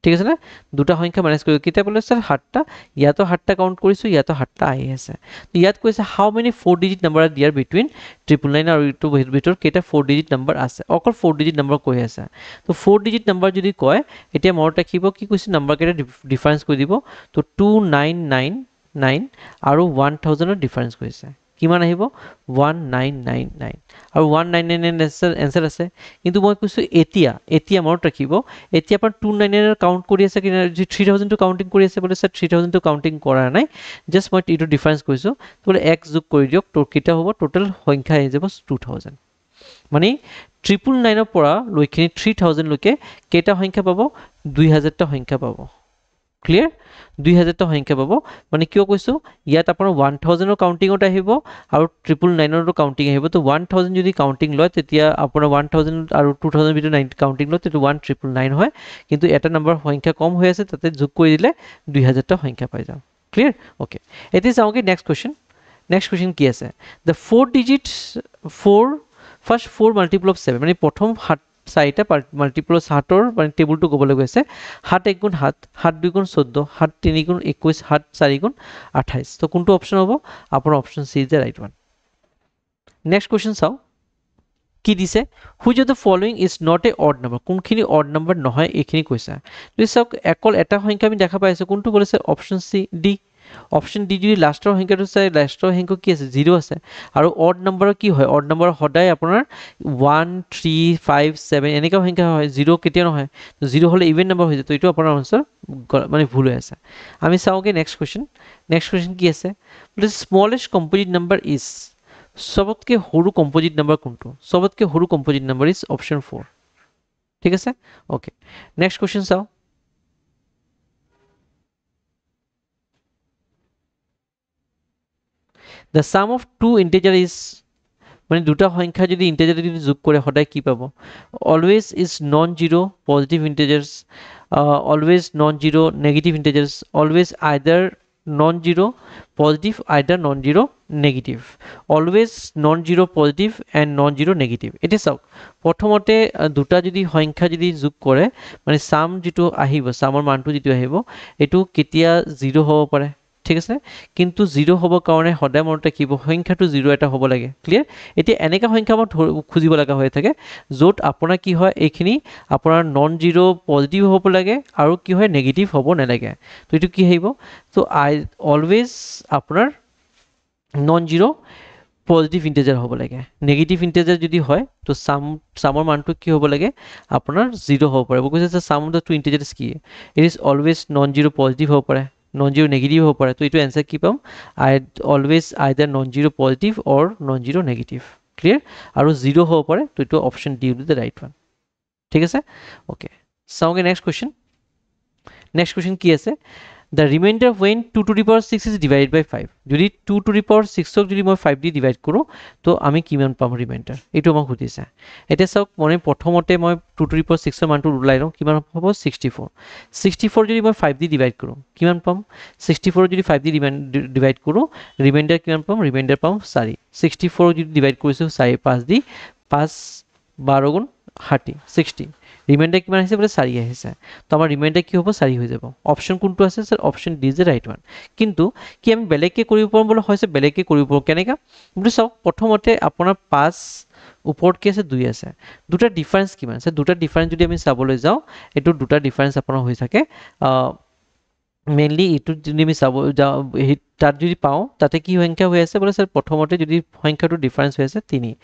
ঠিক আছে না দুটা সংখ্যা মাইনাস কৰি কেতিয়া বোলে স্যাৰ 7টা ইয়াতো 7টা কাউন্ট কৰিছো ইয়াতো 7টা আহি আছে তো ইয়াত কৈছে হাউ মেনি 4 ডিজিট নাম্বাৰ আৰ দিয়াৰ বিটুইন 999 আৰু ইটো ভিতৰ কেইটা 4 ডিজিট নাম্বাৰ আছে অকল 4 ডিজিট নাম্বাৰ কৈ আছে তো 4 ডিজিট নাম্বাৰ যদি কয় এতিয়া মনত ৰাখিব কি কৈছে নাম্বাৰ কেইটা ডিফাৰেন্স কৰি দিব তো 2999 আৰু 1000 ৰ ডিফাৰেন্স কৈছে কিমান আহিব 1999 আৰু 1999 এনসাৰ আছে কিন্তু মই কৈছো এতিয়া মনত ৰাখিব এতিয়া আপোনাৰ 299 কাউন্ট কৰি আছে কি 3000 টো কাউন্টিং কৰি আছে বলে স্যাৰ 3000 টো কাউন্টিং কৰা নাই জাস্ট মই ইটো ডিফাৰেন্স কৈছো তো বলে এক যোগ কৰি দিয়ক তোৰ কিটা হ'ব টোটাল সংখ্যা আহি যাব 2000 মানে 999 ৰ পৰা লৈখিনি 3000 লৈকে কেইটা সংখ্যা পাব 2000 টা সংখ্যা পাব ক্লিয়াৰ 2000 টা সংখ্যা পাব মানে কিয় কৈছো ইয়াত আপোনাৰ 1000 ৰ কাউন্টিংত আহিব আৰু 999 ৰ কাউন্টিং আহিব তো 1000 যদি কাউন্টিং লয় তেতিয়া আপোনাৰ 1000 আৰু 2000 ভিতৰত 90 কাউন্টিং লয় তেতিয়া 1999 হয় কিন্তু এটা নম্বৰ সংখ্যা কম হৈ আছে তাতে যোগ কৰি দিলে 2000 টা সংখ্যা পাই যাম ক্লিয়াৰ ওকে এতিয়া চাওঁ কি নেক্সট কোৱেশ্চন কি আছে the 4 digits 4 multiple of 7 মানে প্ৰথম 4টা মাল্টিপল 7ৰ মানে টেবুলটো ক'বলৈ গৈছে 7 1 গুণ 7 7 2 গুণ 14 7 3 গুণ 21 7 4 গুণ 28 তো কোনটো অপচন হ'ব আপোনাৰ option C is the right one next question চাও কি দিছে which of the following is not a odd number কোনখিনি অড নাম্বাৰ নহয় এইখিনি কৈছে যদি চাওক অকল এটা সংখ্যা আমি দেখা পাইছো কোনটো বলেছে option C D option D যদি লাষ্টৰ সংখ্যাটো চাই লাষ্টৰ সংখ্যা কি আছে 0 আছে আৰু অড নাম্বাৰৰ কি হয় অড নাম্বাৰ সদায় আপোনাৰ 1 3 5 7 এনেকা সংখ্যা হয় 0 কেতিয়া নহয় 0 হলে ইভেন নাম্বাৰ হৈ যায় তো এটো আপোনাৰ আনসাৰ মানে ভুল হৈ আছে আমি চাওগে নেক্সট কোৱেশ্চন কি আছে বলে স্মলেষ্ট কম্পোজিট নাম্বাৰ ইজ সবতকে সৰু কম্পোজিট নাম্বাৰ কোনটো সবতকে সৰু কম্পোজিট নাম্বাৰ ইজ অপশন 4 ঠিক আছে ওকে নেক্সট কোৱেশ্চন চাও The sum of two integer is মানে দুটা সংখ্যা যদি ইন্টিজার যদি যোগ করে সদায় কি পাব always is non zero positive integers always non zero negative integers always either non zero positive either non zero negative always non zero positive and non zero negative এটা চাওক প্ৰথমতে দুটা যদি সংখ্যা যদি যোগ কৰে মানে সাম যেটো আহিব সামৰ মানটো যেটো আহিব এটো কেতিয়া 0 হ'ব পাৰে ঠিক আছে কিন্তু 0 হ'ব কাৰণে সদায় মনত ৰাখিব সংখ্যাটো 0 এটা হ'ব লাগে ক্লিয়াৰ এতিয়া এনেকা সংখ্যা মই খুজিব লগা হৈ থাকে যত আপোনাৰ কি হয় এইখিনি আপোনাৰ নন জিৰো পজিটিভ হ'ব লাগে আৰু কি হয় নেগেটিভ হ'ব নালাগে তো এটো কি আহিব তো আই অলৱেজ আপোনাৰ নন জিৰো পজিটিভ ইন্টিজাৰ হ'ব লাগে নেগেটিভ ইন্টিজাৰ যদি হয় তো সামৰ মানটো কি হ'ব লাগে আপোনাৰ 0 হ'ব পাৰে কৈছে যে সাম অফ দ্য টু ইন্টিজাৰ্স কি it is always non zero positive হ'ব পাৰে নন জিৰো নেগেটিভ হ'ব পাৰে তো এটো आंसर কি পাম আই অলৱেজ আইদাৰ নন জিৰো পজিটিভ অৰ নন জিৰো নেগেটিভ ক্লিয়াৰ আৰু 0 হ'ব পাৰে তো এটো option D will be the right one ঠিক আছে ওকে চাওগে নেক্সট কোৱেশ্চন কি আছে the remainder when 2 to the power 6 is divided by 5 যদি 2 to the power 6 ক যদি মই 5 দি ডিভাইড কৰো তো আমি কিমান পাম ৰিমাইন্ডাৰ এটো মই খুদিছে এটা চাওক মানে প্ৰথমতে মই 2 to the power 6 ৰ মানটো উলাই লওঁ কিমান হ'ব 64 যদি মই 5 দি ডিভাইড কৰো কিমান পাম 64 যদি 5 দি ডিভাইড কৰো ৰিমাইন্ডাৰ কিমান পাম ৰিমাইন্ডাৰ পাম 4 64 যদি ডিভাইড কৰিছো 4 5 দি 5 12 গুণ 60 ৰিমাইন্ডাৰ কিমান আহিছে বলে 4 আহিছে তো আমাৰ রিমাইন্ডার কি হ'ব 4 হৈ যাব অপশন কোনটো আছে sir option D is the right one কিন্তু কি আমি বেলেগকে কৰিব পাৰোঁ বলে হৈছে বেলেগকে কৰিব পাৰোঁ কেনেকা বুজি চাওক প্ৰথমতে আপোনাৰ 5 ওপৰত কি আছে 2 আছে দুটা ডিফাৰেন্স কিমান আছে দুটা ডিফাৰেন্স যদি আমি চাবলৈ যাওঁ এটো দুটা ডিফাৰেন্স আপোনাৰ হৈ থাকে মেইনলি ইটো যদি আমি চাব যাওঁ তাত যদি পাওঁ তাতে কি সংখ্যা হৈ আছে বোলে স্যার প্ৰথমতে যদি সংখ্যাটো ডিফাৰেন্স হৈ আছে 3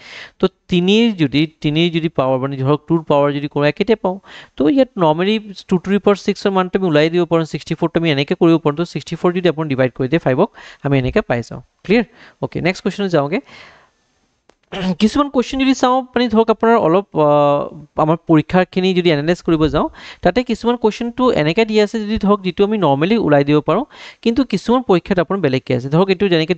তো 3 যদি পাৱাৰ মানে ধৰক 2 পাৱাৰ যদি কৰোঁ একেতে পাওঁ তো ইয়াত নৰ্মালি 2 টু দি পাৱাৰ 6 মানটো আমি ওলাই দিব পাৰোঁ 64 টো আমি এনেকৈ কৰিব পাৰোঁ তো 64 যদি আপুনি ডিভাইড কৰি দিয়ে 5ক আমি এনেকৈ পাই যাওঁ ক্লিয়াৰ ওকে নেক্সট কোৱেশ্চন যাওঁগে কিছুমান কোৱেশ্চন যদি চাওঁ মানে ধৰক আপোনাৰ অলপ আমাৰ পৰীক্ষাখিনি যদি এনালাইজ কৰিব যাওঁ তাতে কিছুমান কোৱেশ্চনটো এনেকৈ দিয়া আছে যদি ধৰক যিটো আমি নৰ্মেলি ওলাই দিব পাৰোঁ কিন্তু কিছুমান পৰীক্ষাত আপোনাৰ বেলেগকৈ আছে ধৰক এইটো যেনেকৈ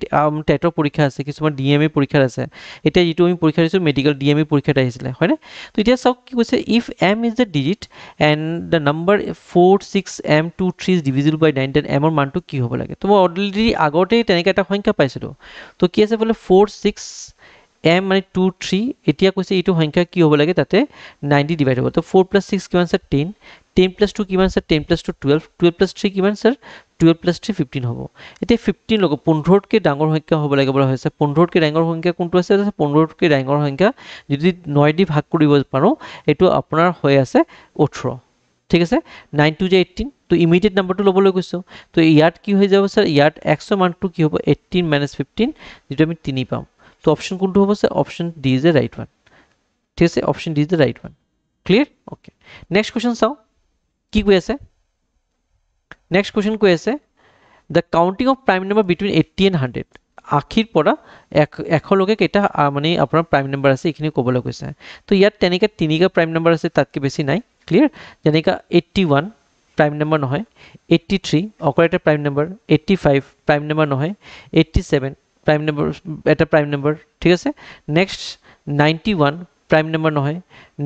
টেটৰ পৰীক্ষা আছে কিছুমান DMA পৰীক্ষাত আছে এতিয়া যিটো আমি পৰীক্ষা দিছোঁ মেডিকেল DMA পৰীক্ষাত আহিছিলে হয়নে তো এতিয়া চাওক কি কৈছে if m is the digit and the number 46m23 is divisible by 9 then m ৰ মানটো কি হ'ব লাগে তো মই অলৰেডি আগতেই তেনেকৈ এটা সংখ্যা পাইছিলোঁ তো কি আছে বোলে 46 m মানে 2 3 এতিয়া কৈছে এইটো সংখ্যা কি হ'ব লাগে তাতে 90 ডিভাইড হ'ব তো 4 + 6 কিমান স্যার 10 10 + 2 কিমান স্যার 10 + 2 12 12 + 3 কিমান স্যার 12 + 3 15 হ'ব এতিয়া 15 লগ 15তকৈ ডাঙৰ সংখ্যা হ'ব লাগে বলা হৈছে 15তকৈ ডাঙৰ সংখ্যা কোনটো আছে 15তকৈ ডাঙৰ সংখ্যা যদি 9 দি ভাগ কৰিব পাৰোঁ এইটো আপোনাৰ হৈ আছে 18 ঠিক আছে 9 2 = 18 তো ইমিডিয়েট নাম্বাৰটো ল'বলৈ কৈছোঁ তো ইয়াত কি হৈ যাব স্যাৰ ইয়াত x ৰ মানটো কি হ'ব 18 - 15 যেটো আমি 3 পাম তো অপশন কোনটো হ'ব sir option D is the right one ঠিক আছে option D is the right one clear okay next question চাও কি কৈ আছে নেক্সট কোৱেশ্চন কৈ আছে the counting of prime number between 80 and 100 আশীৰ পৰা 100 লৈকে কেইটা মানে আপোনাৰ প্ৰাইম নাম্বাৰ আছে এইখিনি ক'বলৈ কৈছে তো ইয়াত তেনেকৈ তিনিটা প্ৰাইম নাম্বাৰ আছে তাতকৈ বেছি নাই ক্লিয়াৰ যেনেকৈ 81 প্ৰাইম নাম্বাৰ নহয় 83 অকল এটা প্ৰাইম নাম্বাৰ 85 প্ৰাইম নাম্বাৰ নহয় 87 প্ৰাইম নাম্বাৰ এটা প্ৰাইম নাম্বাৰ ঠিক আছে নেক্সট 91 প্ৰাইম নাম্বাৰ নহয়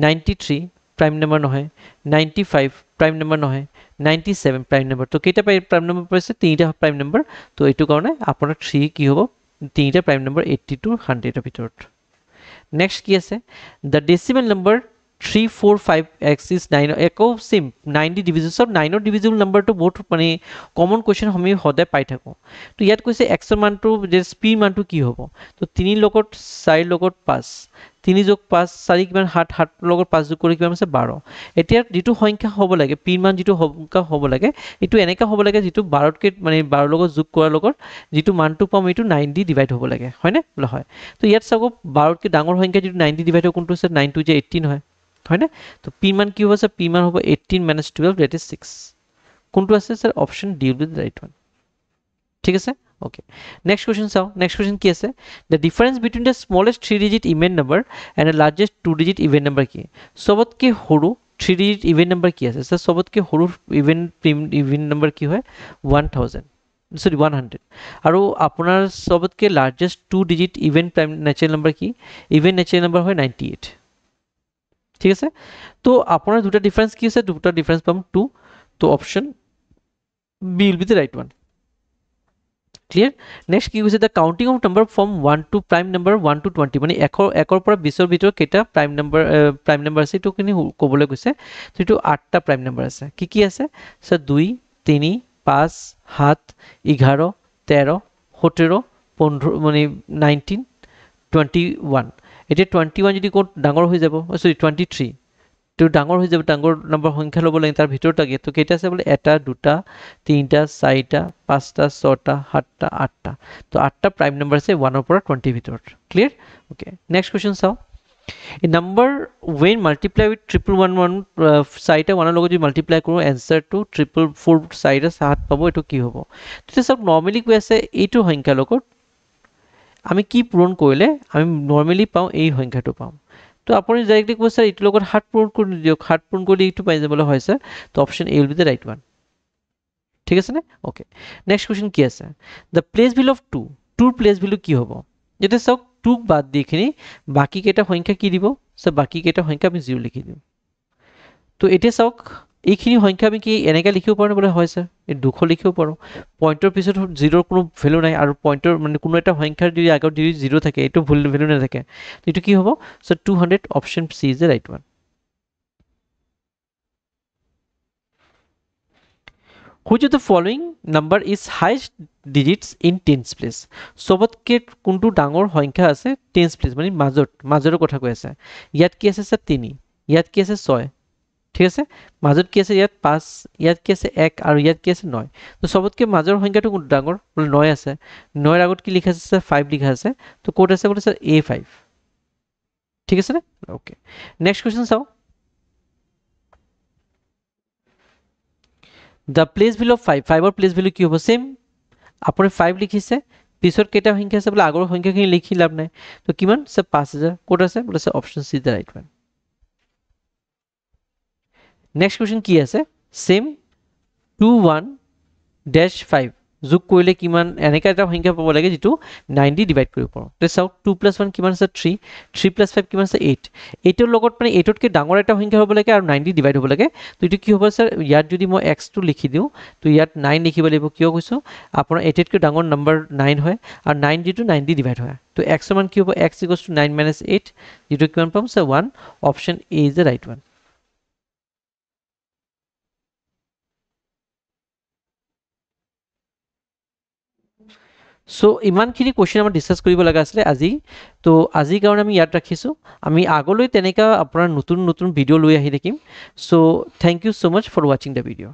93 প্ৰাইম নাম্বাৰ নহয় 95 প্ৰাইম নাম্বাৰ নহয় 97 প্ৰাইম নাম্বাৰ তো কেইটা প্ৰাইম নাম্বাৰ পাইছে তিনিটা প্ৰাইম নাম্বাৰ তো এইটো কাৰণে আপোনাৰ 3 কি হ'ব তিনিটা প্ৰাইম নাম্বাৰ 80 to 100 ৰ ভিতৰত নেক্সট কি আছে the decimal number 345x is 9 একো সেম 90 ডিভিজন সব 9 ৰ ডিভিজিবল নাম্বাৰটো বহুত মানে কমন কোৱেশ্চন আমি সদায় পাই থাকো তো ইয়াত কৈছে x ৰ মানটো যে p মানটো কি হ'ব তো 3 লগত 4 লগত 5 3 যোগ 5 4 কিমান 7 7 লগত 5 যোগ কৰি কিমান আছে 12 এতিয়া যেটো সংখ্যা হ'ব লাগে p মান যেটো সংখ্যা হ'ব লাগে এটো এনেকা হ'ব লাগে যেটো 12 কে মানে 12 লগত যোগ কৰাৰ লগত যেটো মানটো পাম এটো 9 দি ডিভাইড হ'ব লাগে হয়নে বলা হয় তো ইয়াত চাগো 12 কে ডাঙৰ সংখ্যা যেটো 9 দি ডিভাইড হ'ব কোনটো আছে 9 2 যে 18 হয় হয়নে তো p মান কি হ'ব স্যার p মান হ'ব 18 - 12 that is 6 কোনটো আছে sir option D will be the right one ঠিক আছে ওকে নেক্সট কোৱেশ্চন চাও নেক্সট কোৱেশ্চন কি আছে the difference between the smallest 3 digit even number and the largest 2 digit even number কি সবতকে সৰু 3 ডিজিট ইভেন নাম্বাৰ কি আছে স্যাৰ সবতকে সৰু ইভেন নাম্বাৰ কি হয় 1000 সৰি 100 আৰু আপোনাৰ সবতকে largest 2 digit even prime natural number কি ইভেন নেচাৰেল নাম্বাৰ হয় 98 ঠিক আছে তো আপোনাৰ দুটা ডিফারেন্স কি আছে দুটা ডিফারেন্স পাম 2 তো option B will be the right one clear next কি কৈছে the counting of number from 1 to prime number 1 to 20 মানে 1 পৰা 20 ৰ ভিতৰত কেইটা প্ৰাইম নাম্বাৰ আছে এটো কিনি ক'বলৈ কৈছে তো এটো 8টা প্ৰাইম নাম্বাৰ আছে কি আছে স্যার 2 3 5 7 11 13 17 15 মানে 19 21 এটা 21 যদি কোন ডাঙৰ হৈ যাব সৰি 23 তো ডাঙৰ হৈ যাব ডাঙৰ নম্বৰ সংখ্যা ল'ব লাগে তাৰ ভিতৰত থাকে তো কেইটা আছে বলে এটা দুটা তিনটা চাৰিটা পাঁচটা ছটা সাতটা আঠটা তো 8টা প্ৰাইম নাম্বাৰ আছে 1 ৰ পৰা 20 ভিতৰত ক্লিয়াৰ ওকে নেক্সট কোৱেশ্চন চাও a number when multiply with 1111 চাৰিটা 1 ৰ লগত যদি মাল্টিপ্লাই কৰো आंसर টু 444 চাৰিটা 7 পাবো এটো কি হ'ব তো সব নৰমালি কৈ আছে এইটো সংখ্যা লগত আমি কি পূৰণ কৰিলে আমি নৰমালি পাও এই সংখ্যাটো পাম তো আপুনি ডাইৰেক্টলি কৈছে এইটো লগত 7 পূৰণ কৰি দিয়ক 7 পূৰণ কৰি এইটো পাই যাবলৈ হয় স্যার তো option A will be the right one ঠিক আছে নে ওকে নেক্সট কোৱেশ্চন কি আছে the place value of 2 2 place value কি হ'ব যেটা সব 2 বাদ দি খিনি বাকি কেইটা সংখ্যা কি দিব সো বাকি কেইটা সংখ্যা আমি 0 লিখি দিম তো এটা চাওক এইখিনি সংখ্যা আমি কি এনেকা লিখিব পাৰো বলে হয় স্যাৰ এই 200 লিখিব পাৰো পয়েন্টৰ পিছত 0 ৰ কোনো ভ্যালু নাই আৰু পয়েন্টৰ মানে কোনো এটা সংখ্যাৰ যদি আগত যদি 0 থাকে এটো ভ্যালু নাথাকে তো এটো কি হ'ব so 200 option C is the right one Which of the following number is highest digits in tens place? সবতকে কোনটো ডাঙৰ সংখ্যা আছে tens place মানে মাজৰ কথা কৈ আছে ইয়াত কি আছে স্যার 3 ইয়াত কি আছে 6 ঠিক আছে মাজত কি আছে ইয়াত 5 ইয়াত কি আছে 1 আৰু ইয়াত কি আছে 9 তো সবতকে মাজৰ সংখ্যাটো কোনটো ডাঙৰ বলে 9 আছে 9 ৰ আগত কি লিখা আছে 5 লিখা আছে তো কোড আছে A5 ঠিক আছে নে ওকে নেক্সট কোৱেশ্চন চাও the place value of 5 5 ৰ place value কি হ'ব সেম আপুনি 5 লিখিছে পিছত কেটা সংখ্যা আছে বলে আগৰ সংখ্যাখিনি লিখি লাভ নাই তো কিমান সে 5000 কোড আছে বলে option C is the right one next question কি আছে সেম 21-5 যোগ কৰিলে কিমান এনেকা এটা সংখ্যা পাব লাগে যেটো 9 দি ডিভাইড কৰিব পাৰো তে চাও 2 + 1 কিমান আছে 3 3 + 5 কিমান আছে 8 8 ৰ লগত মানে 8 তকৈ ডাঙৰ এটা সংখ্যা হ'ব লাগে আৰু 9 দি ডিভাইড হ'ব লাগে তো এটো কি হ'ব স্যাৰ ইয়াত যদি মই x টো লিখি দিও তো ইয়াত 9 লিখিব লাগিব কিয় কৈছো আপোনাৰ 8 তকৈ ডাঙৰ নম্বৰ 9 হয় আৰু 9 যেটো 9 দি ডিভাইড হয় তো x ৰ মান কি হ'ব x = 9 - 8 যেটো কিমান পাম sir 1 option A is the right one so ইমানখিনি কোৱেশ্চন আমাৰ ডিসকাস কৰিব লগা আছিল আজি তো আজি কাৰণ আমি ইয়াত ৰাখিছো আমি আগলৈ তেনেকা আপোনাৰ নতুন নতুন ভিডিও লৈ আহি থাকিম so thank you so much for watching the video